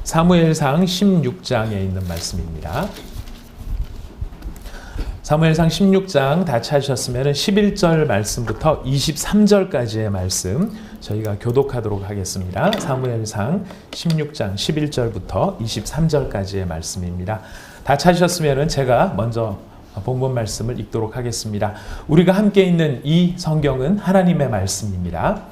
사무엘상 16장에 있는 말씀입니다. 사무엘상 16장 다 찾으셨으면 11절 말씀부터 23절까지의 말씀 저희가 교독하도록 하겠습니다. 사무엘상 16장 11절부터 23절까지의 말씀입니다. 다 찾으셨으면 제가 먼저 본문 말씀을 읽도록 하겠습니다. 우리가 함께 있는 이 성경은 하나님의 말씀입니다.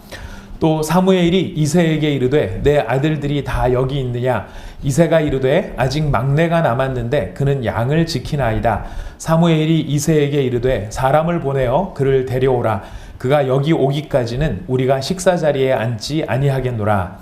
또 사무엘이 이새에게 이르되 내 아들들이 다 여기 있느냐? 이새가 이르되 아직 막내가 남았는데 그는 양을 지키나이다. 사무엘이 이새에게 이르되 사람을 보내어 그를 데려오라. 그가 여기 오기까지는 우리가 식사 자리에 앉지 아니하겠노라.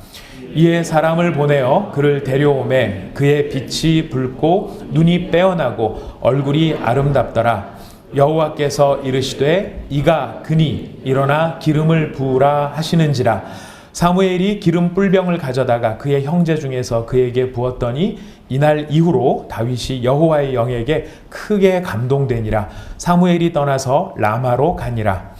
이에 사람을 보내어 그를 데려오매 그의 빛이 붉고 눈이 빼어나고 얼굴이 아름답더라. 여호와께서 이르시되 이가 그니 일어나 기름을 부으라 하시는지라. 사무엘이 기름 뿔병을 가져다가 그의 형제 중에서 그에게 부었더니 이날 이후로 다윗이 여호와의 영에게 크게 감동되니라. 사무엘이 떠나서 라마로 가니라.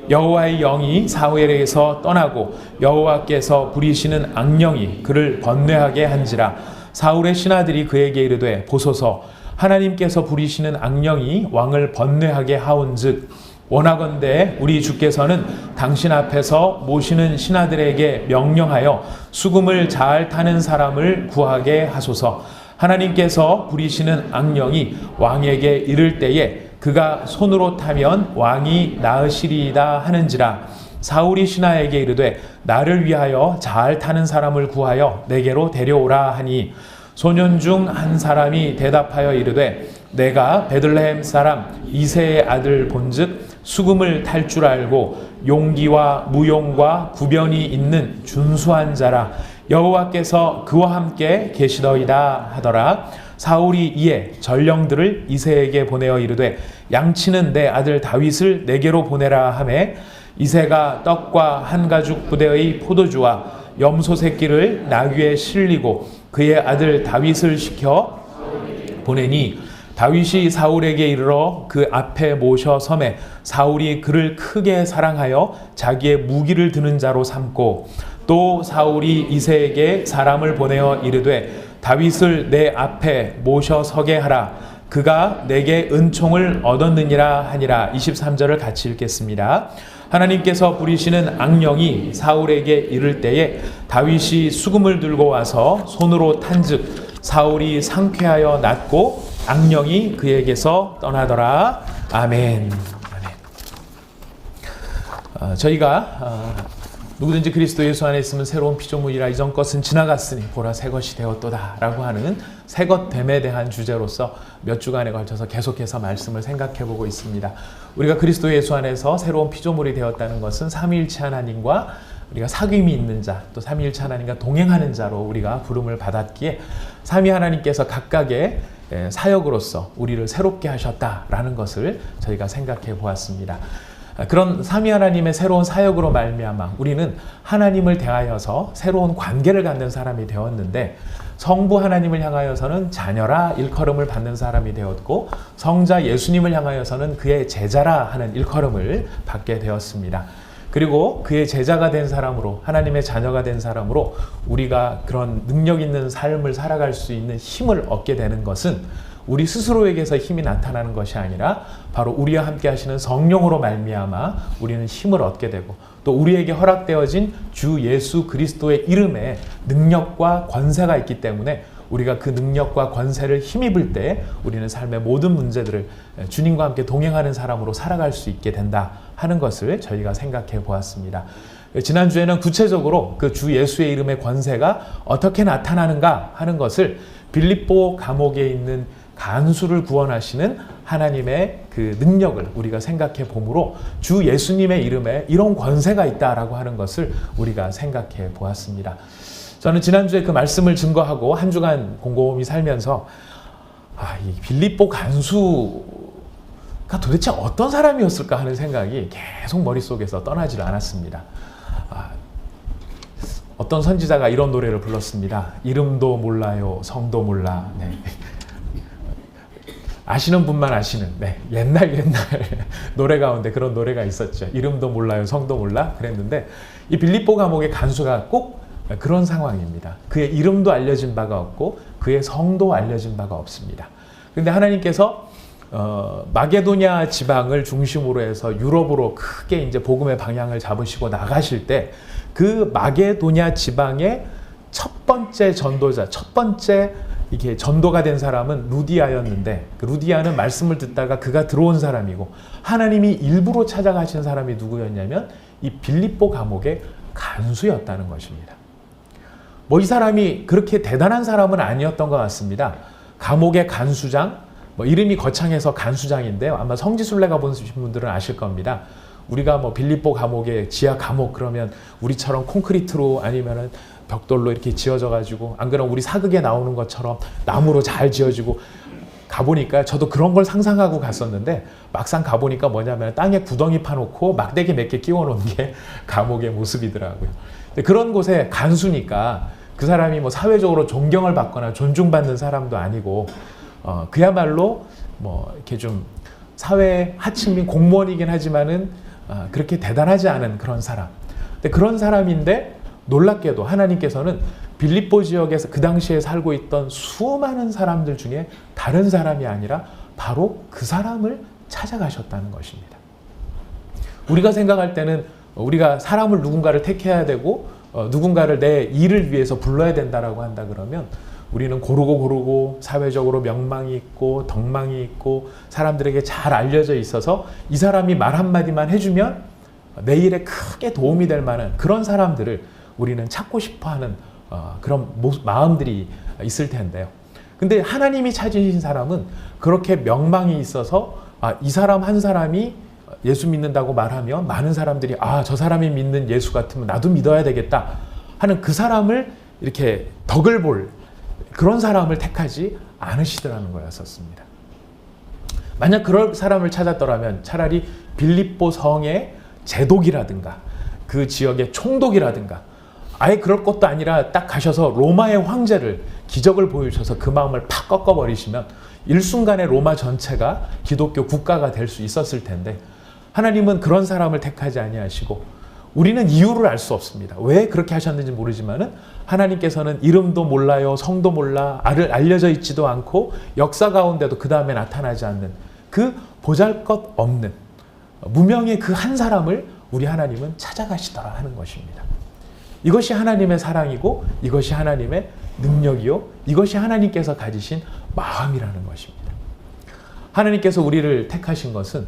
여호와의 영이 사무엘에게서 떠나고 여호와께서 부리시는 악령이 그를 번뇌하게 한지라. 사울의 신하들이 그에게 이르되 보소서 하나님께서 부리시는 악령이 왕을 번뇌하게 하온즉 원하건대 우리 주께서는 당신 앞에서 모시는 신하들에게 명령하여 수금을 잘 타는 사람을 구하게 하소서. 하나님께서 부리시는 악령이 왕에게 이를 때에 그가 손으로 타면 왕이 나으시리이다 하는지라. 사울이 신하에게 이르되 나를 위하여 잘 타는 사람을 구하여 내게로 데려오라 하니 소년 중 한 사람이 대답하여 이르되 내가 베들레헴 사람 이새의 아들 본즉 수금을 탈 줄 알고 용기와 무용과 구변이 있는 준수한 자라. 여호와께서 그와 함께 계시더이다 하더라. 사울이 이에 전령들을 이새에게 보내어 이르되 양치는 내 아들 다윗을 내게로 보내라 하매 이새가 떡과 한 가죽 부대의 포도주와 염소 새끼를 나귀에 실리고 그의 아들 다윗을 시켜 보내니 다윗이 사울에게 이르러 그 앞에 모셔 섬에 사울이 그를 크게 사랑하여 자기의 무기를 드는 자로 삼고 또 사울이 이새에게 사람을 보내어 이르되 다윗을 내 앞에 모셔 서게 하라. 그가 내게 은총을 얻었느니라 하니라. 23절을 같이 읽겠습니다. 하나님께서 부리시는 악령이 사울에게 이를 때에 다윗이 수금을 들고 와서 손으로 탄즉 사울이 상쾌하여 낫고 악령이 그에게서 떠나더라. 아멘. 저희가 누구든지 그리스도 예수 안에 있으면 새로운 피조물이라 이전 것은 지나갔으니 보라 새 것이 되었도다 라고 하는 새것됨에 대한 주제로서 몇 주간에 걸쳐서 계속해서 말씀을 생각해 보고 있습니다. 우리가 그리스도 예수 안에서 새로운 피조물이 되었다는 것은 삼위일체 하나님과 우리가 사귐이 있는 자, 또 삼위일체 하나님과 동행하는 자로 우리가 부름을 받았기에 삼위 하나님께서 각각의 사역으로서 우리를 새롭게 하셨다라는 것을 저희가 생각해 보았습니다. 그런 삼위 하나님의 새로운 사역으로 말미암아 우리는 하나님을 대하여서 새로운 관계를 갖는 사람이 되었는데 성부 하나님을 향하여서는 자녀라 일컬음을 받는 사람이 되었고 성자 예수님을 향하여서는 그의 제자라 하는 일컬음을 받게 되었습니다. 그리고 그의 제자가 된 사람으로 하나님의 자녀가 된 사람으로 우리가 그런 능력 있는 삶을 살아갈 수 있는 힘을 얻게 되는 것은 우리 스스로에게서 힘이 나타나는 것이 아니라 바로 우리와 함께 하시는 성령으로 말미암아 우리는 힘을 얻게 되고 또 우리에게 허락되어진 주 예수 그리스도의 이름에 능력과 권세가 있기 때문에 우리가 그 능력과 권세를 힘입을 때 우리는 삶의 모든 문제들을 주님과 함께 동행하는 사람으로 살아갈 수 있게 된다 하는 것을 저희가 생각해 보았습니다. 지난주에는 구체적으로 그 주 예수의 이름의 권세가 어떻게 나타나는가 하는 것을 빌립보 감옥에 있는 간수를 구원하시는 하나님의 그 능력을 우리가 생각해 보므로 주 예수님의 이름에 이런 권세가 있다라고 하는 것을 우리가 생각해 보았습니다. 저는 지난주에 그 말씀을 증거하고 한 주간 곰곰이 살면서 이 빌립보 간수가 도대체 어떤 사람이었을까 하는 생각이 계속 머릿속에서 떠나질 않았습니다. 어떤 선지자가 이런 노래를 불렀습니다. 이름도 몰라요, 성도 몰라. 네. 아시는 분만 아시는 옛날 노래 가운데 그런 노래가 있었죠. 이름도 몰라요, 성도 몰라 그랬는데 이 빌립보 감옥의 간수가 꼭 그런 상황입니다. 그의 이름도 알려진 바가 없고 그의 성도 알려진 바가 없습니다. 그런데 하나님께서 마게도냐 지방을 중심으로 해서 유럽으로 크게 이제 복음의 방향을 잡으시고 나가실 때 그 마게도냐 지방의 첫 번째 전도자, 첫 번째 이게 전도가 된 사람은 루디아였는데 그 루디아는 말씀을 듣다가 그가 들어온 사람이고 하나님이 일부러 찾아가신 사람이 누구였냐면 이 빌립보 감옥의 간수였다는 것입니다. 이 사람이 그렇게 대단한 사람은 아니었던 것 같습니다. 감옥의 간수장, 이름이 거창해서 간수장인데요. 아마 성지순례가 보신 분들은 아실 겁니다. 우리가 빌립보 감옥의 지하 감옥 그러면 우리처럼 콘크리트로 아니면은 벽돌로 이렇게 지어져 가지고 안 그러면 우리 사극에 나오는 것처럼 나무로 잘 지어지고 가보니까 저도 그런 걸 상상하고 갔었는데 막상 가보니까 뭐냐면 땅에 구덩이 파놓고 막대기 몇 개 끼워 놓은 게 감옥의 모습이더라고요. 그런 곳에 간수니까 그 사람이 사회적으로 존경을 받거나 존중받는 사람도 아니고 그야말로 이렇게 좀 사회 하층민 공무원이긴 하지만은 그렇게 대단하지 않은 그런 사람. 근데 그런 사람인데 놀랍게도 하나님께서는 빌립보 지역에서 그 당시에 살고 있던 수많은 사람들 중에 다른 사람이 아니라 바로 그 사람을 찾아가셨다는 것입니다. 우리가 생각할 때는 우리가 사람을 누군가를 택해야 되고 누군가를 내 일을 위해서 불러야 된다라고 한다 그러면 우리는 고르고 사회적으로 명망이 있고 덕망이 있고 사람들에게 잘 알려져 있어서 이 사람이 말 한마디만 해주면 내 일에 크게 도움이 될 만한 그런 사람들을 우리는 찾고 싶어하는 그런 마음들이 있을 텐데요. 근데 하나님이 찾으신 사람은 그렇게 명망이 있어서 이 사람 한 사람이 예수 믿는다고 말하면 많은 사람들이 저 사람이 믿는 예수 같으면 나도 믿어야 되겠다 하는 그 사람을 이렇게 덕을 볼 그런 사람을 택하지 않으시더라는 거였었습니다. 만약 그럴 사람을 찾았더라면 차라리 빌립보 성의 제독이라든가 그 지역의 총독이라든가 아예 그럴 것도 아니라 딱 가셔서 로마의 황제를 기적을 보여주셔서 그 마음을 팍 꺾어버리시면 일순간에 로마 전체가 기독교 국가가 될 수 있었을 텐데 하나님은 그런 사람을 택하지 아니하시고 우리는 이유를 알 수 없습니다. 왜 그렇게 하셨는지 모르지만은 하나님께서는 이름도 몰라요, 성도 몰라, 알려져 있지도 않고 역사 가운데도 그 다음에 나타나지 않는 그 보잘것없는 무명의 그 한 사람을 우리 하나님은 찾아가시더라 하는 것입니다. 이것이 하나님의 사랑이고 이것이 하나님의 능력이요 이것이 하나님께서 가지신 마음이라는 것입니다. 하나님께서 우리를 택하신 것은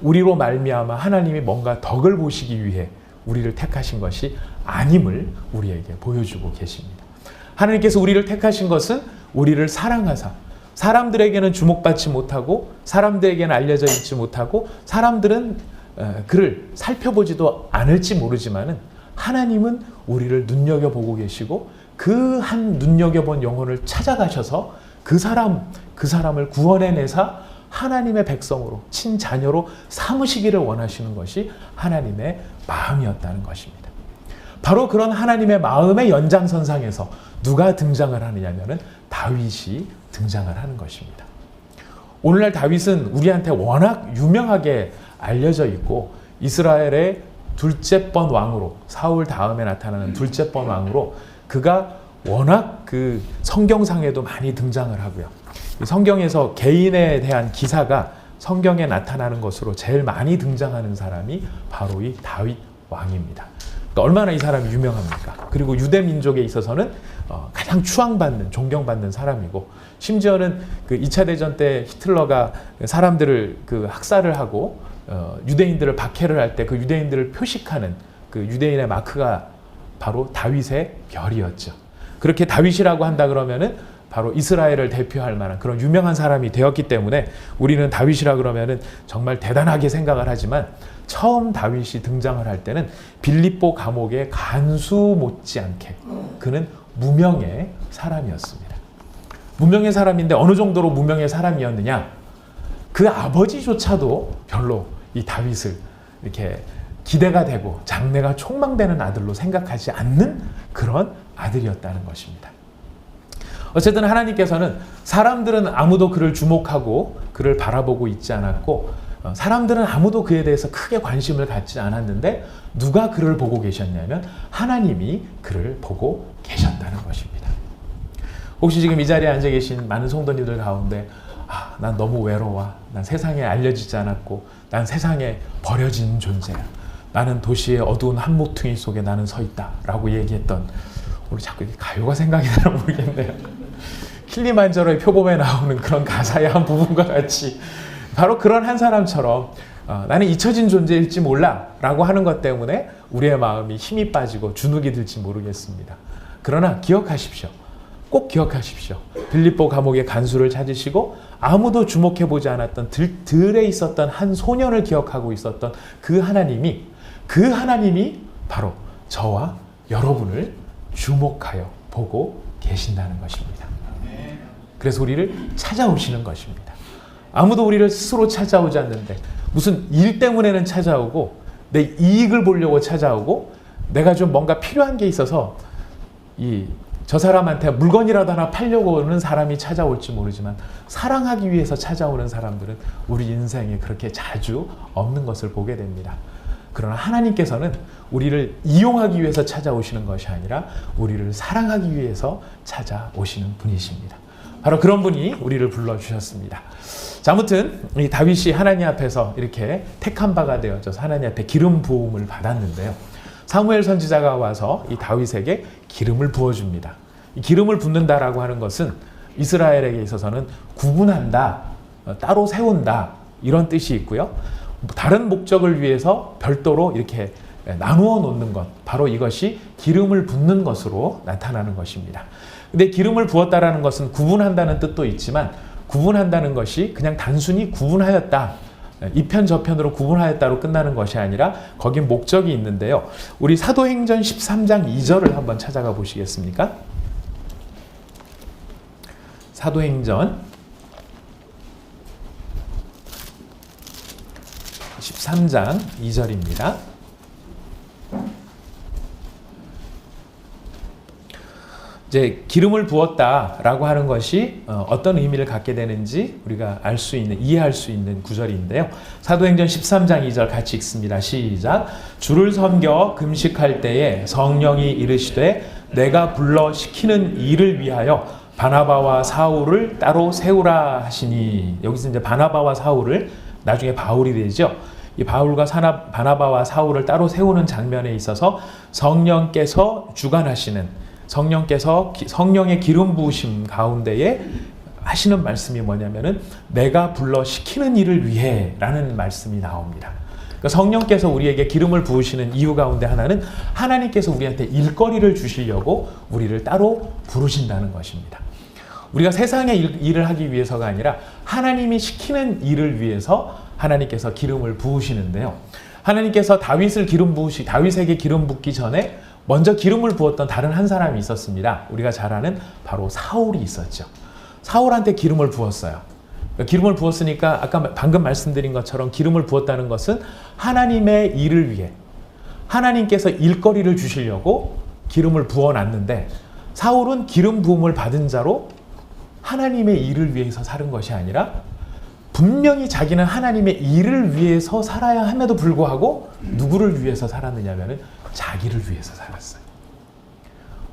우리로 말미암아 하나님이 뭔가 덕을 보시기 위해 우리를 택하신 것이 아님을 우리에게 보여주고 계십니다. 하나님께서 우리를 택하신 것은 우리를 사랑하사 사람들에게는 주목받지 못하고 사람들에게는 알려져 있지 못하고 사람들은 그를 살펴보지도 않을지 모르지만은 하나님은 우리를 눈여겨보고 계시고 그 한 눈여겨본 영혼을 찾아가셔서 그 사람을 구원해내사 하나님의 백성으로 친자녀로 삼으시기를 원하시는 것이 하나님의 마음이었다는 것입니다. 바로 그런 하나님의 마음의 연장선상에서 누가 등장을 하느냐면은 다윗이 등장을 하는 것입니다. 오늘날 다윗은 우리한테 워낙 유명하게 알려져 있고 이스라엘의 둘째 번 왕으로 사울 다음에 나타나는 둘째 번 왕으로 그가 워낙 그 성경상에도 많이 등장을 하고요. 성경에서 개인에 대한 기사가 성경에 나타나는 것으로 제일 많이 등장하는 사람이 바로 이 다윗 왕입니다. 그러니까 얼마나 이 사람이 유명합니까? 그리고 유대 민족에 있어서는 가장 추앙받는, 존경받는 사람이고 심지어는 그 2차 대전 때 히틀러가 사람들을 그 학살을 하고 유대인들을 박해를 할 때 그 유대인들을 표식하는 그 유대인의 마크가 바로 다윗의 별이었죠. 그렇게 다윗이라고 한다 그러면은 바로 이스라엘을 대표할 만한 그런 유명한 사람이 되었기 때문에 우리는 다윗이라 그러면은 정말 대단하게 생각을 하지만 처음 다윗이 등장을 할 때는 빌립보 감옥의 간수 못지않게 그는 무명의 사람이었습니다. 무명의 사람인데 어느 정도로 무명의 사람이었느냐? 그 아버지조차도 별로 이 다윗을 이렇게 기대가 되고 장래가 촉망되는 아들로 생각하지 않는 그런 아들이었다는 것입니다. 어쨌든 하나님께서는 사람들은 아무도 그를 주목하고 그를 바라보고 있지 않았고 사람들은 아무도 그에 대해서 크게 관심을 갖지 않았는데 누가 그를 보고 계셨냐면 하나님이 그를 보고 계셨다는 것입니다. 혹시 지금 이 자리에 앉아 계신 많은 성도님들 가운데 난 너무 외로워. 난 세상에 알려지지 않았고 난 세상에 버려진 존재야. 나는 도시의 어두운 한 모퉁이 속에 나는 서 있다 라고 얘기했던, 우리 자꾸 가요가 생각이 나나 모르겠네요. 킬리만자로의 표범에 나오는 그런 가사의 한 부분과 같이 바로 그런 한 사람처럼 나는 잊혀진 존재일지 몰라 라고 하는 것 때문에 우리의 마음이 힘이 빠지고 주눅이 들지 모르겠습니다. 그러나 기억하십시오. 꼭 기억하십시오. 빌립보 감옥의 간수를 찾으시고 아무도 주목해보지 않았던 들에 있었던 한 소년을 기억하고 있었던 그 하나님이 바로 저와 여러분을 주목하여 보고 계신다는 것입니다. 그래서 우리를 찾아오시는 것입니다. 아무도 우리를 스스로 찾아오지 않는데 무슨 일 때문에는 찾아오고 내 이익을 보려고 찾아오고 내가 좀 뭔가 필요한 게 있어서 저 사람한테 물건이라도 하나 팔려고 오는 사람이 찾아올지 모르지만 사랑하기 위해서 찾아오는 사람들은 우리 인생에 그렇게 자주 없는 것을 보게 됩니다. 그러나 하나님께서는 우리를 이용하기 위해서 찾아오시는 것이 아니라 우리를 사랑하기 위해서 찾아오시는 분이십니다. 바로 그런 분이 우리를 불러주셨습니다. 자, 아무튼 이 다윗이 하나님 앞에서 이렇게 택한 바가 되어져서 하나님 앞에 기름 부음을 받았는데요. 사무엘 선지자가 와서 이 다윗에게 기름을 부어줍니다. 이 기름을 붓는다라고 하는 것은 이스라엘에게 있어서는 구분한다, 따로 세운다 이런 뜻이 있고요. 다른 목적을 위해서 별도로 이렇게 나누어 놓는 것, 바로 이것이 기름을 붓는 것으로 나타나는 것입니다. 근데 기름을 부었다라는 것은 구분한다는 뜻도 있지만 구분한다는 것이 그냥 단순히 구분하였다, 이편 저편으로 구분하였다로 끝나는 것이 아니라 거긴 목적이 있는데요. 우리 사도행전 13장 2절을 한번 찾아가 보시겠습니까? 사도행전 13장 2절입니다. 이제 기름을 부었다라고 하는 것이 어떤 의미를 갖게 되는지 우리가 알 수 있는, 이해할 수 있는 구절인데요. 사도행전 13장 2절 같이 읽습니다. 시작. 주를 섬겨 금식할 때에 성령이 이르시되 내가 불러 시키는 일을 위하여 바나바와 사울을 따로 세우라 하시니, 여기서 이제 바나바와 사울을 나중에 바울이 되죠. 이 바울과 바나바와 사울을 따로 세우는 장면에 있어서 성령께서 주관하시는, 성령께서 성령의 기름 부으심 가운데에 하시는 말씀이 뭐냐면은 내가 불러 시키는 일을 위해 라는 말씀이 나옵니다. 그러니까 성령께서 우리에게 기름을 부으시는 이유 가운데 하나는 하나님께서 우리한테 일거리를 주시려고 우리를 따로 부르신다는 것입니다. 우리가 세상의 일을 하기 위해서가 아니라 하나님이 시키는 일을 위해서 하나님께서 기름을 부으시는데요. 하나님께서 다윗에게 기름 붓기 전에 먼저 기름을 부었던 다른 한 사람이 있었습니다. 우리가 잘 아는 바로 사울이 있었죠. 사울한테 기름을 부었어요. 기름을 부었으니까 아까 방금 말씀드린 것처럼 기름을 부었다는 것은 하나님의 일을 위해 하나님께서 일거리를 주시려고 기름을 부어놨는데, 사울은 기름 부음을 받은 자로 하나님의 일을 위해서 사는 것이 아니라 분명히 자기는 하나님의 일을 위해서 살아야 함에도 불구하고 누구를 위해서 살았느냐면은 자기를 위해서 살았어요.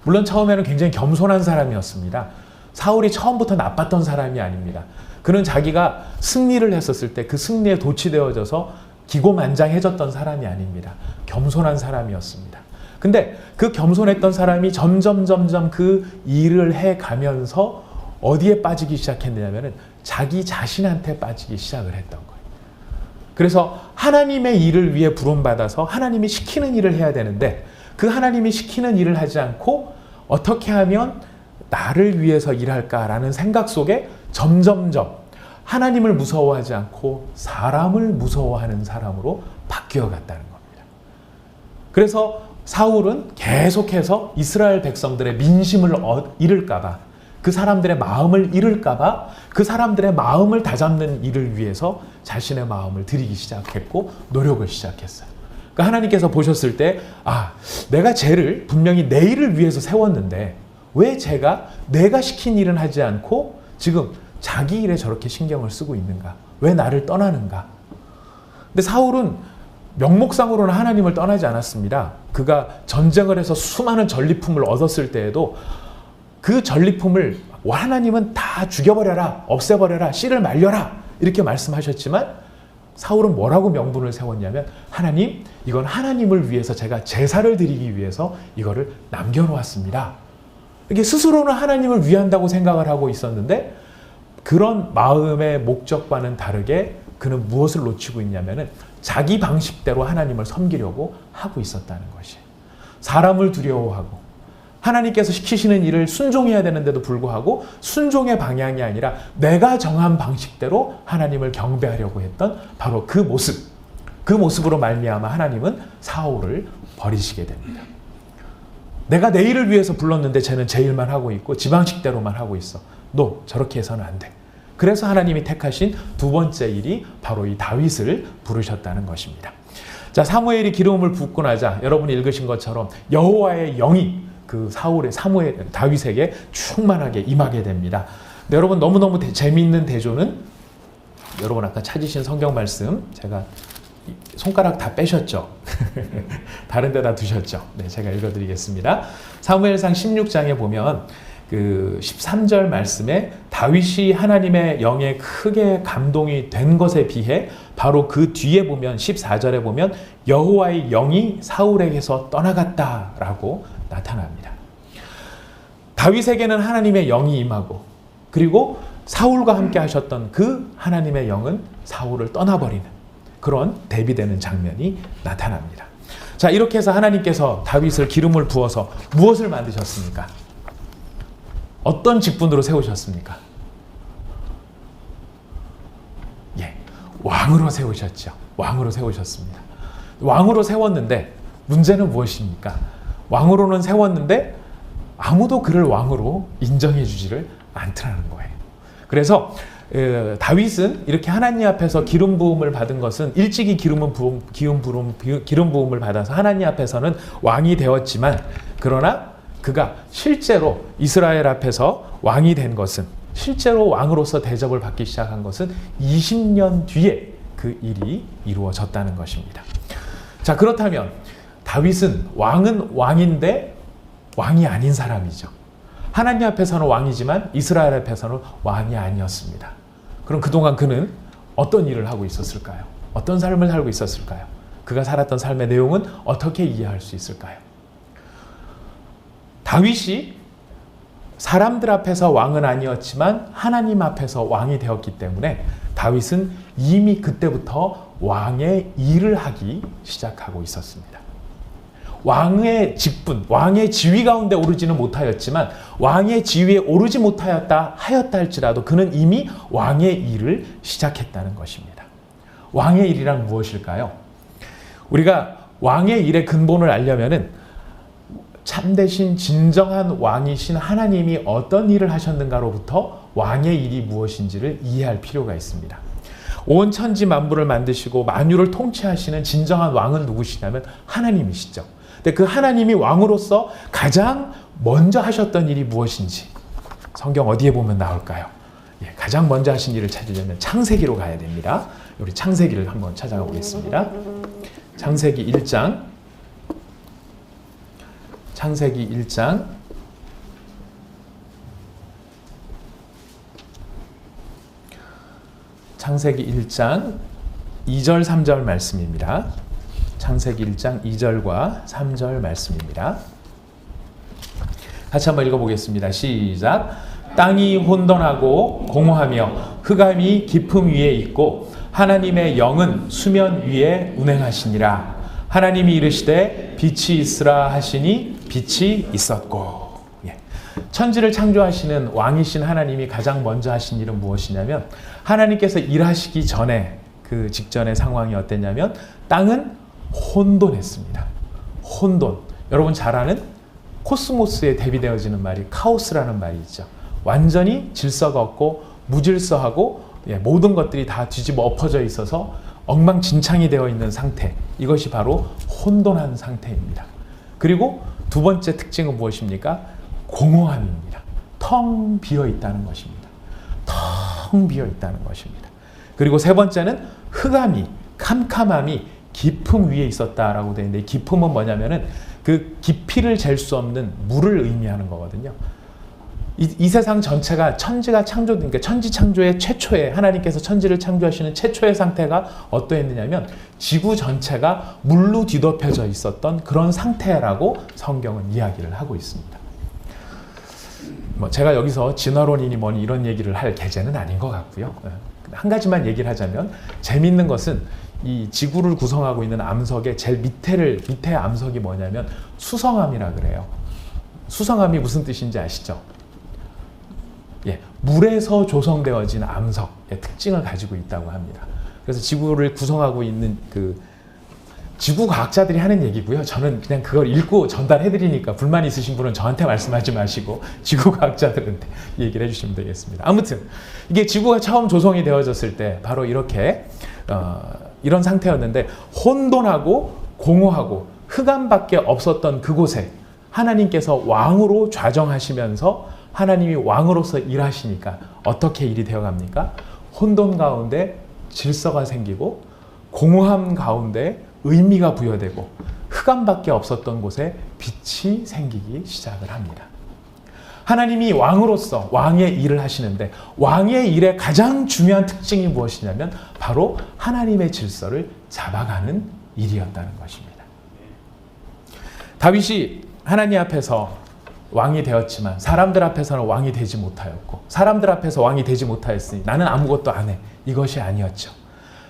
물론 처음에는 굉장히 겸손한 사람이었습니다. 사울이 처음부터 나빴던 사람이 아닙니다. 그는 자기가 승리를 했었을 때 그 승리에 도취되어져서 기고만장해졌던 사람이 아닙니다. 겸손한 사람이었습니다. 근데 그 겸손했던 사람이 점점 그 일을 해가면서 어디에 빠지기 시작했느냐면은 자기 자신한테 빠지기 시작을 했던 거예요. 그래서 하나님의 일을 위해 부름받아서 하나님이 시키는 일을 해야 되는데 그 하나님이 시키는 일을 하지 않고 어떻게 하면 나를 위해서 일할까라는 생각 속에 점점점 하나님을 무서워하지 않고 사람을 무서워하는 사람으로 바뀌어갔다는 겁니다. 그래서 사울은 계속해서 이스라엘 백성들의 민심을 잃을까봐, 그 사람들의 마음을 잃을까봐 그 사람들의 마음을 다잡는 일을 위해서 자신의 마음을 들이기 시작했고 노력을 시작했어요. 그러니까 하나님께서 보셨을 때 내가 쟤를 분명히 내 일을 위해서 세웠는데 왜 제가 내가 시킨 일은 하지 않고 지금 자기 일에 저렇게 신경을 쓰고 있는가? 왜 나를 떠나는가? 근데 사울은 명목상으로는 하나님을 떠나지 않았습니다. 그가 전쟁을 해서 수많은 전리품을 얻었을 때에도 그 전리품을 하나님은 다 죽여버려라, 없애버려라, 씨를 말려라 이렇게 말씀하셨지만 사울은 뭐라고 명분을 세웠냐면 하나님, 이건 하나님을 위해서 제가 제사를 드리기 위해서 이거를 남겨놓았습니다. 이게 스스로는 하나님을 위한다고 생각을 하고 있었는데 그런 마음의 목적과는 다르게 그는 무엇을 놓치고 있냐면은 자기 방식대로 하나님을 섬기려고 하고 있었다는 것이에요. 사람을 두려워하고 하나님께서 시키시는 일을 순종해야 되는데도 불구하고 순종의 방향이 아니라 내가 정한 방식대로 하나님을 경배하려고 했던 바로 그 모습으로 말미암아 하나님은 사울을 버리시게 됩니다. 내가 내 일을 위해서 불렀는데 쟤는 제 일만 하고 있고 지 방식대로만 하고 있어. 너 저렇게 해서는 안 돼. 그래서 하나님이 택하신 두 번째 일이 바로 이 다윗을 부르셨다는 것입니다. 자, 사무엘이 기름을 붓고 나자 여러분이 읽으신 것처럼 여호와의 영이 그 다윗에게 충만하게 임하게 됩니다. 근데 여러분 너무너무 재미있는 대조는 여러분 아까 찾으신 성경 말씀 제가 손가락 다 빼셨죠? 다른 데다 두셨죠? 네, 제가 읽어드리겠습니다. 사무엘상 16장에 보면 그 13절 말씀에 다윗이 하나님의 영에 크게 감동이 된 것에 비해 바로 그 뒤에 보면 14절에 보면 여호와의 영이 사울에게서 떠나갔다라고 나타납니다. 다윗에게는 하나님의 영이 임하고 그리고 사울과 함께 하셨던 그 하나님의 영은 사울을 떠나버리는 그런 대비되는 장면이 나타납니다. 자, 이렇게 해서 하나님께서 다윗을 기름을 부어서 무엇을 만드셨습니까? 어떤 직분으로 세우셨습니까? 예, 왕으로 세우셨죠. 왕으로 세우셨습니다. 왕으로 세웠는데 문제는 무엇입니까? 왕으로는 세웠는데 아무도 그를 왕으로 인정해 주지를 않더라는 거예요. 그래서 다윗은 이렇게 하나님 앞에서 기름 부음을 받은 것은 일찍이 기름 부음을 받아서 하나님 앞에서는 왕이 되었지만 그러나 그가 실제로 이스라엘 앞에서 왕이 된 것은 실제로 왕으로서 대접을 받기 시작한 것은 20년 뒤에 그 일이 이루어졌다는 것입니다. 자, 그렇다면 다윗은 왕인데 왕이 아닌 사람이죠. 하나님 앞에서는 왕이지만 이스라엘 앞에서는 왕이 아니었습니다. 그럼 그동안 그는 어떤 일을 하고 있었을까요? 어떤 삶을 살고 있었을까요? 그가 살았던 삶의 내용은 어떻게 이해할 수 있을까요? 다윗이 사람들 앞에서 왕은 아니었지만 하나님 앞에서 왕이 되었기 때문에 다윗은 이미 그때부터 왕의 일을 하기 시작하고 있었습니다. 왕의 직분, 왕의 지위 가운데 오르지는 못하였지만 왕의 지위에 오르지 못하였다 할지라도 그는 이미 왕의 일을 시작했다는 것입니다. 왕의 일이란 무엇일까요? 우리가 왕의 일의 근본을 알려면은 참되신 진정한 왕이신 하나님이 어떤 일을 하셨는가로부터 왕의 일이 무엇인지를 이해할 필요가 있습니다. 온 천지 만물을 만드시고 만유를 통치하시는 진정한 왕은 누구시냐면 하나님이시죠. 근데 그 하나님이 왕으로서 가장 먼저 하셨던 일이 무엇인지 성경 어디에 보면 나올까요? 예, 가장 먼저 하신 일을 찾으려면 창세기로 가야 됩니다. 우리 창세기를 한번 찾아가 보겠습니다. 창세기 1장 창세기 1장 2절 3절 말씀입니다. 창세기 1장 2절과 3절 말씀입니다. 같이 한번 읽어보겠습니다. 시작. 땅이 혼돈하고 공허하며 흑암이 깊음 위에 있고 하나님의 영은 수면 위에 운행하시니라. 하나님이 이르시되 빛이 있으라 하시니 빛이 있었고. 천지를 창조하시는 왕이신 하나님이 가장 먼저 하신 일은 무엇이냐면 하나님께서 일하시기 전에 그 직전의 상황이 어땠냐면 땅은 혼돈했습니다. 혼돈. 여러분 잘 아는 코스모스에 대비되어지는 말이 카오스라는 말이 있죠. 완전히 질서가 없고 무질서하고 모든 것들이 다 뒤집어 엎어져 있어서 엉망진창이 되어 있는 상태. 이것이 바로 혼돈한 상태입니다. 그리고 두 번째 특징은 무엇입니까? 공허함입니다. 텅 비어 있다는 것입니다. 텅 비어 있다는 것입니다. 그리고 세 번째는 흑암이, 캄캄함이 깊음 위에 있었다라고 되어 있는데, 깊음은 뭐냐면은 그 깊이를 잴 수 없는 물을 의미하는 거거든요. 이 세상 전체가 천지가 그러니까 천지 창조의 최초의, 하나님께서 천지를 창조하시는 최초의 상태가 어떠했느냐면 지구 전체가 물로 뒤덮여져 있었던 그런 상태라고 성경은 이야기를 하고 있습니다. 제가 여기서 진화론이니 뭐니 이런 얘기를 할 계제는 아닌 것 같고요. 한 가지만 얘기를 하자면, 재미있는 것은 이 지구를 구성하고 있는 암석의 제일 밑에 암석이 뭐냐면 수성암이라 그래요. 수성암이 무슨 뜻인지 아시죠? 예, 물에서 조성되어진 암석의 특징을 가지고 있다고 합니다. 그래서 지구를 구성하고 있는 그 지구 과학자들이 하는 얘기고요. 저는 그냥 그걸 읽고 전달해드리니까 불만 있으신 분은 저한테 말씀하지 마시고 지구 과학자들한테 얘기를 해주시면 되겠습니다. 아무튼 이게 지구가 처음 조성이 되어졌을 때 바로 이렇게 이런 상태였는데, 혼돈하고 공허하고 흑암밖에 없었던 그곳에 하나님께서 왕으로 좌정하시면서 하나님이 왕으로서 일하시니까 어떻게 일이 되어갑니까? 혼돈 가운데 질서가 생기고, 공허함 가운데 의미가 부여되고, 흑암밖에 없었던 곳에 빛이 생기기 시작을 합니다. 하나님이 왕으로서 왕의 일을 하시는데, 왕의 일의 가장 중요한 특징이 무엇이냐면 바로 하나님의 질서를 잡아가는 일이었다는 것입니다. 다윗이 하나님 앞에서 왕이 되었지만 사람들 앞에서는 왕이 되지 못하였고, 사람들 앞에서 왕이 되지 못하였으니 나는 아무것도 안 해, 이것이 아니었죠.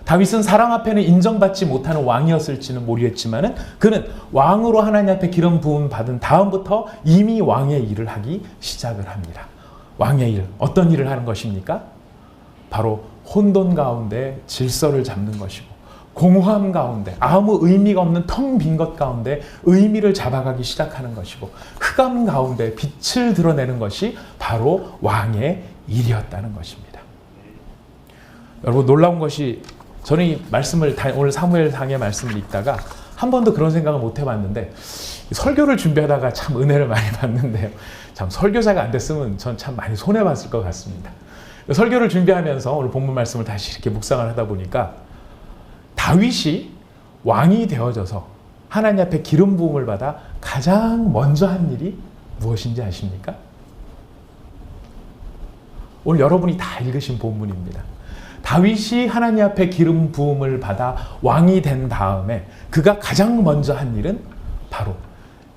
다윗은 사람 앞에는 인정받지 못하는 왕이었을지는 모르겠지만 그는 왕으로 하나님 앞에 기름 부음 받은 다음부터 이미 왕의 일을 하기 시작을 합니다. 왕의 일, 어떤 일을 하는 것입니까? 바로 혼돈 가운데 질서를 잡는 것이고, 공허함 가운데 아무 의미가 없는 텅 빈 것 가운데 의미를 잡아가기 시작하는 것이고, 흑암 가운데 빛을 드러내는 것이 바로 왕의 일이었다는 것입니다. 여러분, 놀라운 것이, 저는 이 말씀을 오늘 사무엘상의 말씀을 읽다가 한 번도 그런 생각을 못 해봤는데, 설교를 준비하다가 참 은혜를 많이 받는데요. 참 설교자가 안 됐으면 전 참 많이 손해봤을 것 같습니다. 설교를 준비하면서 오늘 본문 말씀을 다시 이렇게 묵상을 하다 보니까, 다윗이 왕이 되어져서 하나님 앞에 기름 부음을 받아 가장 먼저 한 일이 무엇인지 아십니까? 오늘 여러분이 다 읽으신 본문입니다. 다윗이 하나님 앞에 기름 부음을 받아 왕이 된 다음에 그가 가장 먼저 한 일은 바로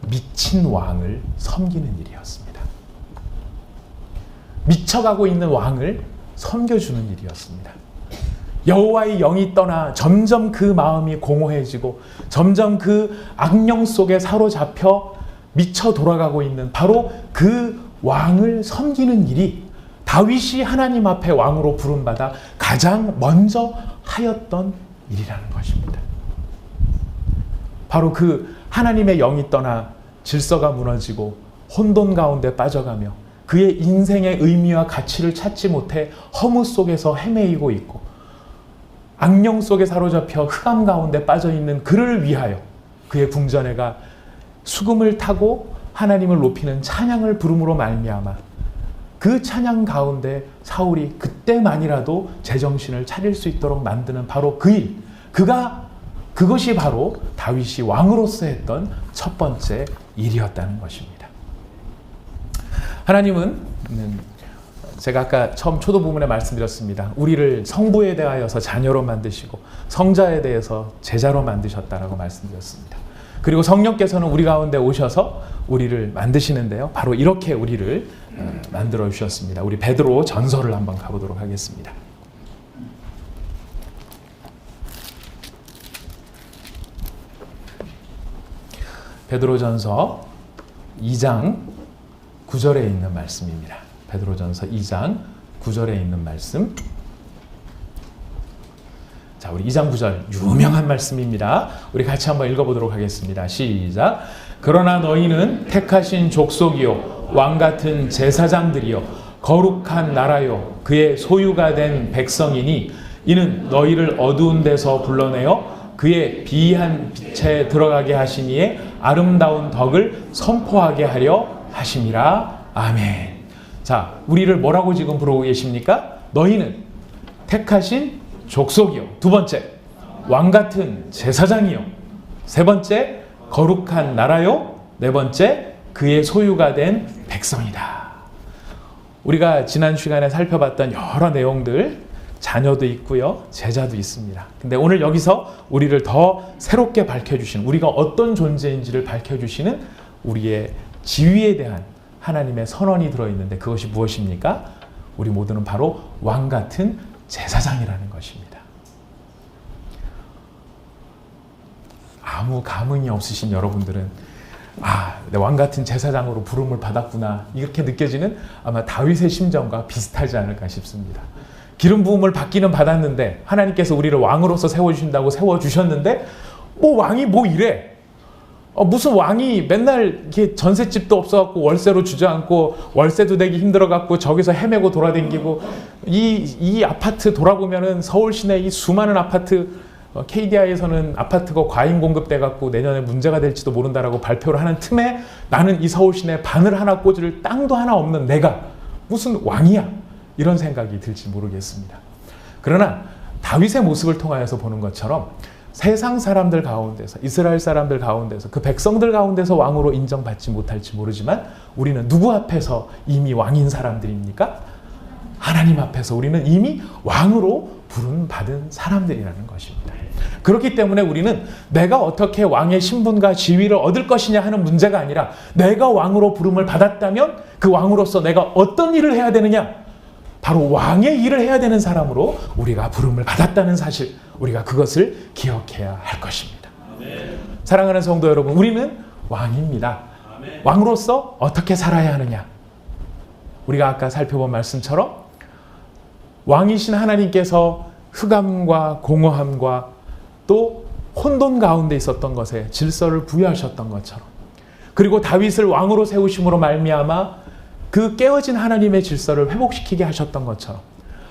미친 왕을 섬기는 일이었습니다. 미쳐가고 있는 왕을 섬겨주는 일이었습니다. 여호와의 영이 떠나 점점 그 마음이 공허해지고, 점점 그 악령 속에 사로잡혀 미쳐 돌아가고 있는 바로 그 왕을 섬기는 일이 다윗이 하나님 앞에 왕으로 부름받아 가장 먼저 하였던 일이라는 것입니다. 바로 그 하나님의 영이 떠나 질서가 무너지고 혼돈 가운데 빠져가며 그의 인생의 의미와 가치를 찾지 못해 허무 속에서 헤매이고 있고, 악령 속에 사로잡혀 흑암 가운데 빠져있는 그를 위하여 그의 궁전에가 수금을 타고 하나님을 높이는 찬양을 부름으로 말미암아 그 찬양 가운데 사울이 그때만이라도 제정신을 차릴 수 있도록 만드는 바로 그 일, 그것이 바로 다윗이 왕으로서 했던 첫 번째 일이었다는 것입니다. 하나님은, 제가 아까 처음 초도 부분에 말씀드렸습니다. 우리를 성부에 대하여서 자녀로 만드시고 성자에 대해서 제자로 만드셨다라고 말씀드렸습니다. 그리고 성령께서는 우리 가운데 오셔서 우리를 만드시는데요, 바로 이렇게 우리를 만들어 주셨습니다. 우리 베드로 전서를 한번 가보도록 하겠습니다. 베드로 전서 2장 9절에 있는 말씀입니다. 베드로전서 2장 9절에 있는 말씀. 자, 우리 2장 9절 유명한 말씀입니다. 우리 같이 한번 읽어보도록 하겠습니다. 시작. 그러나 너희는 택하신 족속이요 왕 같은 제사장들이요 거룩한 나라요 그의 소유가 된 백성이니 이는 너희를 어두운 데서 불러내어 그의 비한 빛에 들어가게 하시니에 아름다운 덕을 선포하게 하려 하심이라. 아멘. 자, 우리를 뭐라고 지금 부르고 계십니까? 너희는 택하신 족속이요. 두 번째, 왕 같은 제사장이요. 세 번째, 거룩한 나라요. 네 번째, 그의 소유가 된 백성이다. 우리가 지난 시간에 살펴봤던 여러 내용들, 자녀도 있고요, 제자도 있습니다. 근데 오늘 여기서 우리를 더 새롭게 밝혀주시는, 우리가 어떤 존재인지를 밝혀주시는 우리의 지위에 대한 하나님의 선언이 들어있는데 그것이 무엇입니까? 우리 모두는 바로 왕 같은 제사장이라는 것입니다. 아무 감흥이 없으신 여러분들은 내 왕 같은 제사장으로 부름을 받았구나 이렇게 느껴지는 아마 다윗의 심정과 비슷하지 않을까 싶습니다. 기름 부음을 받기는 받았는데 하나님께서 우리를 왕으로서 세워주신다고 세워주셨는데 왕이 이래? 무슨 왕이 맨날 이렇게 전셋집도 없어갖고 월세로 주저앉고 월세도 내기 힘들어갖고 저기서 헤매고 돌아다니고 이 아파트 돌아보면은 서울 시내 이 수많은 아파트 KDI에서는 아파트가 과잉 공급돼갖고 내년에 문제가 될지도 모른다라고 발표를 하는 틈에 나는 이 서울 시내 바늘 하나 꽂을 땅도 하나 없는 내가 무슨 왕이야? 이런 생각이 들지 모르겠습니다. 그러나 다윗의 모습을 통하여서 보는 것처럼 세상 사람들 가운데서 이스라엘 사람들 가운데서 그 백성들 가운데서 왕으로 인정받지 못할지 모르지만 우리는 누구 앞에서 이미 왕인 사람들입니까? 하나님 앞에서 우리는 이미 왕으로 부름받은 사람들이라는 것입니다. 그렇기 때문에 우리는 내가 어떻게 왕의 신분과 지위를 얻을 것이냐 하는 문제가 아니라 내가 왕으로 부름을 받았다면 그 왕으로서 내가 어떤 일을 해야 되느냐? 바로 왕의 일을 해야 되는 사람으로 우리가 부름을 받았다는 사실, 우리가 그것을 기억해야 할 것입니다. 아멘. 사랑하는 성도 여러분, 우리는 왕입니다. 아멘. 왕으로서 어떻게 살아야 하느냐? 우리가 아까 살펴본 말씀처럼 왕이신 하나님께서 흑암과 공허함과 또 혼돈 가운데 있었던 것에 질서를 부여하셨던 것처럼, 그리고 다윗을 왕으로 세우심으로 말미암아 그 깨어진 하나님의 질서를 회복시키게 하셨던 것처럼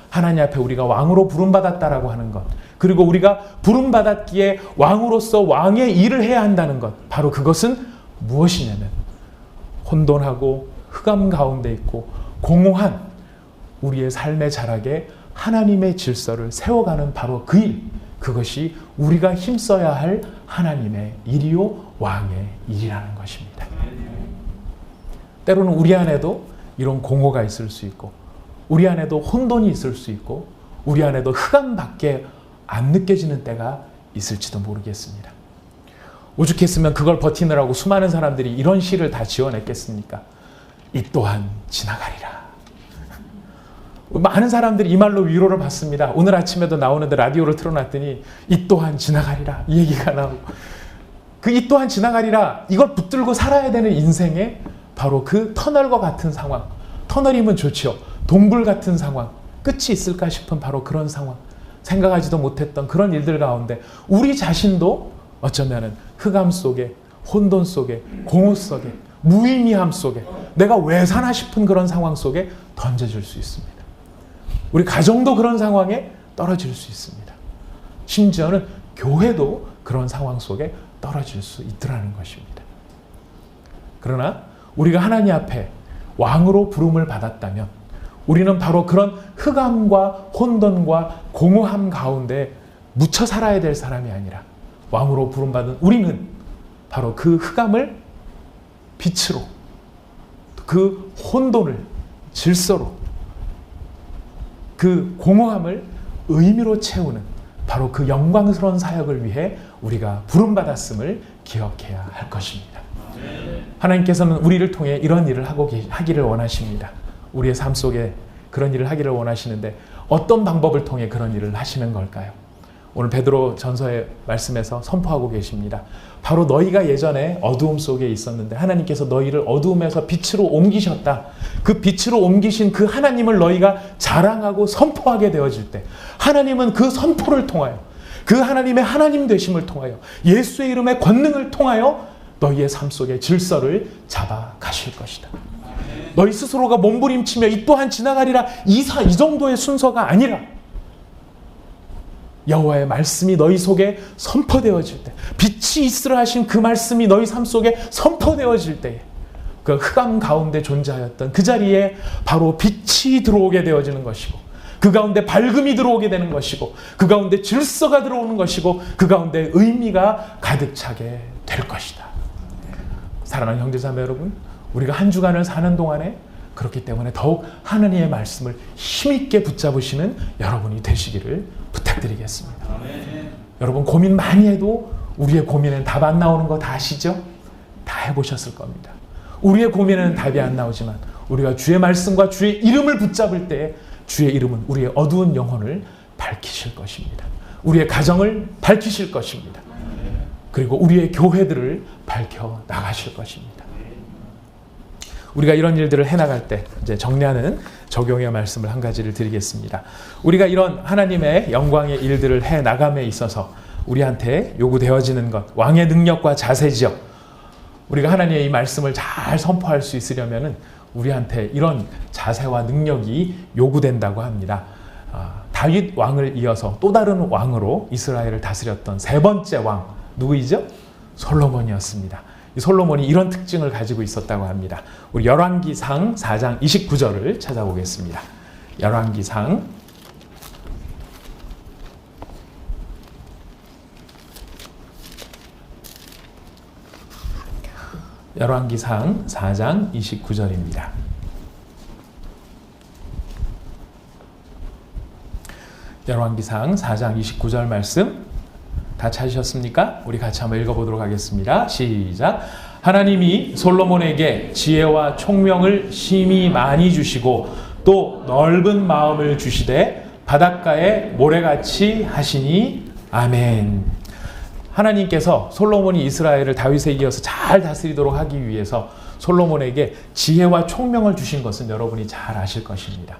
하나님 앞에 우리가 왕으로 부름받았다라고 하는 것, 그리고 우리가 부름받았기에 왕으로서 왕의 일을 해야 한다는 것, 바로 그것은 무엇이냐면 혼돈하고 흑암 가운데 있고 공허한 우리의 삶의 자락에 하나님의 질서를 세워가는 바로 그 일, 그것이 우리가 힘써야 할 하나님의 일이요 왕의 일이라는 것입니다. 때로는 우리 안에도 이런 공허가 있을 수 있고 우리 안에도 혼돈이 있을 수 있고 우리 안에도 흑암밖에 안 느껴지는 때가 있을지도 모르겠습니다. 오죽했으면 그걸 버티느라고 수많은 사람들이 이런 시를 다 지어냈겠습니까? 이 또한 지나가리라. 많은 사람들이 이 말로 위로를 받습니다. 오늘 아침에도 나오는데 라디오를 틀어놨더니 이 또한 지나가리라 이 얘기가 나오고, 그 이 또한 지나가리라 이걸 붙들고 살아야 되는 인생에 바로 그 터널과 같은 상황, 터널이면 좋죠. 동굴 같은 상황, 끝이 있을까 싶은 바로 그런 상황, 생각하지도 못했던 그런 일들 가운데 우리 자신도 어쩌면은 흑암 속에, 혼돈 속에, 공허 속에, 무의미함 속에 내가 왜 사나 싶은 그런 상황 속에 던져질 수 있습니다. 우리 가정도 그런 상황에 떨어질 수 있습니다. 심지어는 교회도 그런 상황 속에 떨어질 수 있더라는 것입니다. 그러나 우리가 하나님 앞에 왕으로 부름을 받았다면 우리는 바로 그런 흑암과 혼돈과 공허함 가운데 묻혀 살아야 될 사람이 아니라 왕으로 부름받은 우리는 바로 그 흑암을 빛으로, 그 혼돈을 질서로, 그 공허함을 의미로 채우는 바로 그 영광스러운 사역을 위해 우리가 부름받았음을 기억해야 할 것입니다. 하나님께서는 우리를 통해 이런 일을 하기를 원하십니다. 우리의 삶 속에 그런 일을 하기를 원하시는데 어떤 방법을 통해 그런 일을 하시는 걸까요? 오늘 베드로 전서의 말씀에서 선포하고 계십니다. 바로 너희가 예전에 어두움 속에 있었는데 하나님께서 너희를 어두움에서 빛으로 옮기셨다. 그 빛으로 옮기신 그 하나님을 너희가 자랑하고 선포하게 되어질 때 하나님은 그 선포를 통하여, 그 하나님의 하나님 되심을 통하여, 예수의 이름의 권능을 통하여 너희의 삶 속에 질서를 잡아 가실 것이다. 너희 스스로가 몸부림치며 이 또한 지나가리라 이 정도의 순서가 아니라 여호와의 말씀이 너희 속에 선포되어질 때, 빛이 있으라 하신 그 말씀이 너희 삶 속에 선포되어질 때에 그 흑암 가운데 존재하였던 그 자리에 바로 빛이 들어오게 되어지는 것이고, 그 가운데 밝음이 들어오게 되는 것이고, 그 가운데 질서가 들어오는 것이고, 그 가운데 의미가 가득 차게 될 것이다. 사랑하는 형제자매 여러분, 우리가 한 주간을 사는 동안에 그렇기 때문에 더욱 하나님의 말씀을 힘있게 붙잡으시는 여러분이 되시기를 부탁드리겠습니다. 아멘. 여러분 고민 많이 해도 우리의 고민은 답 안 나오는 거 다 아시죠? 다 해보셨을 겁니다. 우리의 고민은 답이 안 나오지만 우리가 주의 말씀과 주의 이름을 붙잡을 때 주의 이름은 우리의 어두운 영혼을 밝히실 것입니다. 우리의 가정을 밝히실 것입니다. 그리고 우리의 교회들을 밝혀 나가실 것입니다. 우리가 이런 일들을 해나갈 때 이제 정리하는 적용의 말씀을 한 가지를 드리겠습니다. 우리가 이런 하나님의 영광의 일들을 해나감에 있어서 우리한테 요구되어지는 것, 왕의 능력과 자세죠. 우리가 하나님의 이 말씀을 잘 선포할 수 있으려면 우리한테 이런 자세와 능력이 요구된다고 합니다. 다윗 왕을 이어서 또 다른 왕으로 이스라엘을 다스렸던 세 번째 왕, 누구이죠? 솔로몬이었습니다. 이 솔로몬이 이런 특징을 가지고 있었다고 합니다. 우리 열왕기상 4장 29절을 찾아보겠습니다. 열왕기상 4장 29절입니다. 열왕기상 4장 29절 말씀 다 찾으셨습니까? 우리 같이 한번 읽어보도록 하겠습니다. 시작. 하나님이 솔로몬에게 지혜와 총명을 심히 많이 주시고 또 넓은 마음을 주시되 바닷가에 모래같이 하시니 아멘. 하나님께서 솔로몬이 이스라엘을 다윗에 이어서 잘 다스리도록 하기 위해서 솔로몬에게 지혜와 총명을 주신 것은 여러분이 잘 아실 것입니다.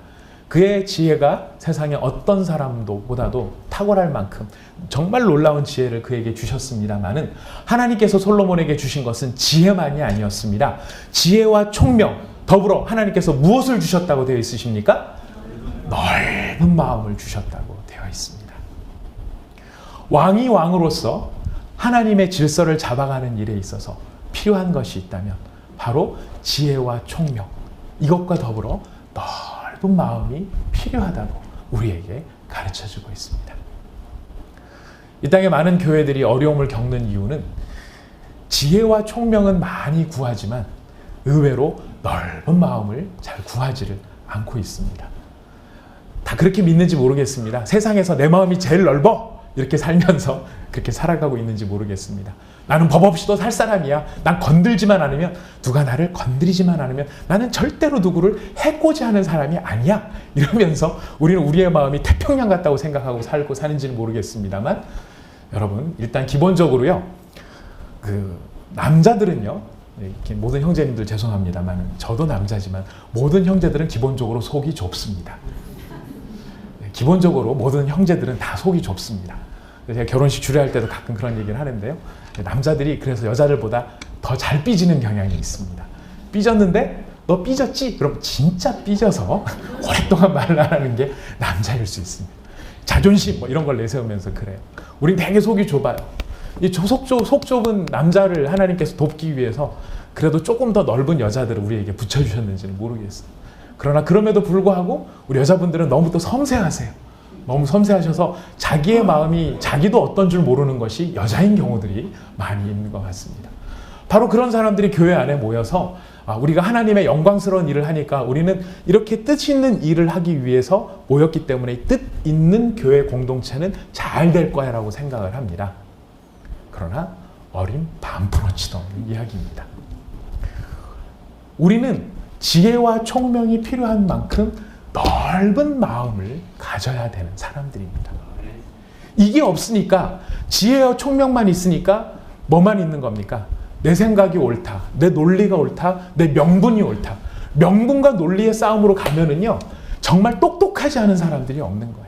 그의 지혜가 세상에 어떤 사람보다도 탁월할 만큼 정말 놀라운 지혜를 그에게 주셨습니다마는 하나님께서 솔로몬에게 주신 것은 지혜만이 아니었습니다. 지혜와 총명, 더불어 하나님께서 무엇을 주셨다고 되어 있으십니까? 넓은 마음을 주셨다고 되어 있습니다. 왕이 왕으로서 하나님의 질서를 잡아가는 일에 있어서 필요한 것이 있다면 바로 지혜와 총명, 이것과 더불어 넓은 마음이 필요하다고 우리에게 가르쳐주고 있습니다. 이 땅에 많은 교회들이 어려움을 겪는 이유는 지혜와 총명은 많이 구하지만 의외로 넓은 마음을 잘 구하지를 않고 있습니다. 다 그렇게 믿는지 모르겠습니다. 세상에서 내 마음이 제일 넓어 이렇게 살면서 그렇게 살아가고 있는지 모르겠습니다. 나는 법 없이도 살 사람이야. 난 건들지만 않으면, 누가 나를 건드리지만 않으면 나는 절대로 누구를 해코지 하는 사람이 아니야. 이러면서 우리는 우리의 마음이 태평양 같다고 생각하고 살고 사는지는 모르겠습니다만, 여러분 일단 기본적으로요, 남자들은요, 모든 형제님들 죄송합니다만 저도 남자지만 모든 형제들은 기본적으로 속이 좁습니다. 기본적으로 모든 형제들은 다 속이 좁습니다. 제가 결혼식 주례할 때도 가끔 그런 얘기를 하는데요. 남자들이 그래서 여자들보다 더 잘 삐지는 경향이 있습니다. 삐졌는데 너 삐졌지? 그럼 진짜 삐져서 오랫동안 말을 안 하는 게 남자일 수 있습니다. 자존심 뭐 이런 걸 내세우면서 그래요. 우린 되게 속이 좁아요. 이 속 좁은 남자를 하나님께서 돕기 위해서 그래도 조금 더 넓은 여자들을 우리에게 붙여주셨는지는 모르겠어요. 그러나 그럼에도 불구하고 우리 여자분들은 너무 또 섬세하세요. 너무 섬세하셔서 자기의 마음이 자기도 어떤 줄 모르는 것이 여자인 경우들이 많이 있는 것 같습니다. 바로 그런 사람들이 교회 안에 모여서 우리가 하나님의 영광스러운 일을 하니까 우리는 이렇게 뜻 있는 일을 하기 위해서 모였기 때문에 뜻 있는 교회 공동체는 잘 될 거야 라고 생각을 합니다. 그러나 어린 반프로치도 없는 이야기입니다. 우리는 지혜와 총명이 필요한 만큼 넓은 마음을 가져야 되는 사람들입니다. 이게 없으니까, 지혜와 총명만 있으니까 뭐만 있는 겁니까? 내 생각이 옳다, 내 논리가 옳다, 내 명분이 옳다. 명분과 논리의 싸움으로 가면은요, 정말 똑똑하지 않은 사람들이 없는 거예요.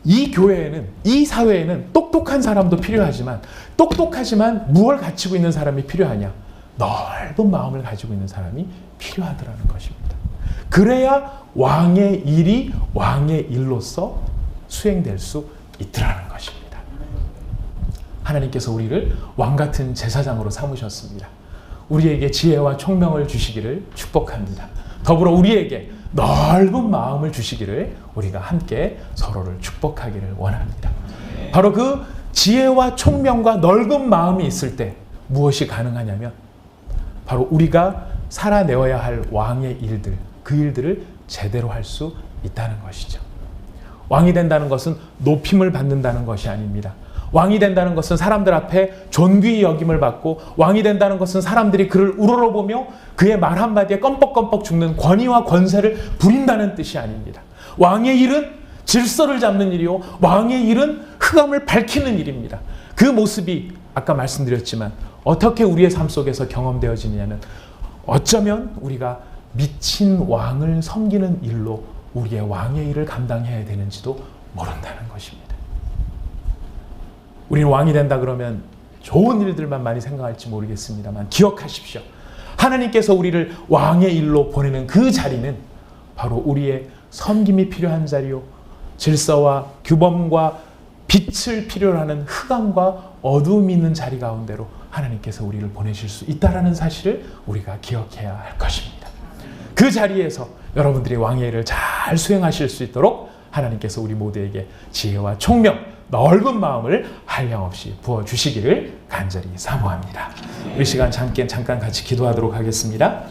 이 교회에는, 이 사회에는 똑똑한 사람도 필요하지만, 똑똑하지만 무엇을 갖추고 있는 사람이 필요하냐? 넓은 마음을 가지고 있는 사람이 필요하더라는 것입니다. 그래야 왕의 일이 왕의 일로서 수행될 수 있더라는 것입니다. 하나님께서 우리를 왕 같은 제사장으로 삼으셨습니다. 우리에게 지혜와 총명을 주시기를 축복합니다. 더불어 우리에게 넓은 마음을 주시기를 우리가 함께 서로를 축복하기를 원합니다. 바로 그 지혜와 총명과 넓은 마음이 있을 때 무엇이 가능하냐면 바로 우리가 살아내어야 할 왕의 일들, 그 일들을 제대로 할 수 있다는 것이죠. 왕이 된다는 것은 높임을 받는다는 것이 아닙니다. 왕이 된다는 것은 사람들 앞에 존귀히 여김을 받고, 왕이 된다는 것은 사람들이 그를 우러러보며 그의 말 한마디에 껌뻑껌뻑 죽는 권위와 권세를 부린다는 뜻이 아닙니다. 왕의 일은 질서를 잡는 일이요, 왕의 일은 흑암을 밝히는 일입니다. 그 모습이 아까 말씀드렸지만 어떻게 우리의 삶 속에서 경험되어지느냐는 어쩌면 우리가 미친 왕을 섬기는 일로 우리의 왕의 일을 감당해야 되는지도 모른다는 것입니다. 우리는 왕이 된다 그러면 좋은 일들만 많이 생각할지 모르겠습니다만 기억하십시오. 하나님께서 우리를 왕의 일로 보내는 그 자리는 바로 우리의 섬김이 필요한 자리요, 질서와 규범과 빛을 필요로 하는 흑암과 어두움이 있는 자리 가운데로 하나님께서 우리를 보내실 수 있다는 사실을 우리가 기억해야 할 것입니다. 그 자리에서 여러분들이 왕의 일을 잘 수행하실 수 있도록 하나님께서 우리 모두에게 지혜와 총명, 넓은 마음을 한량없이 부어주시기를 간절히 사모합니다. 우리 시간 잠깐 같이 기도하도록 하겠습니다.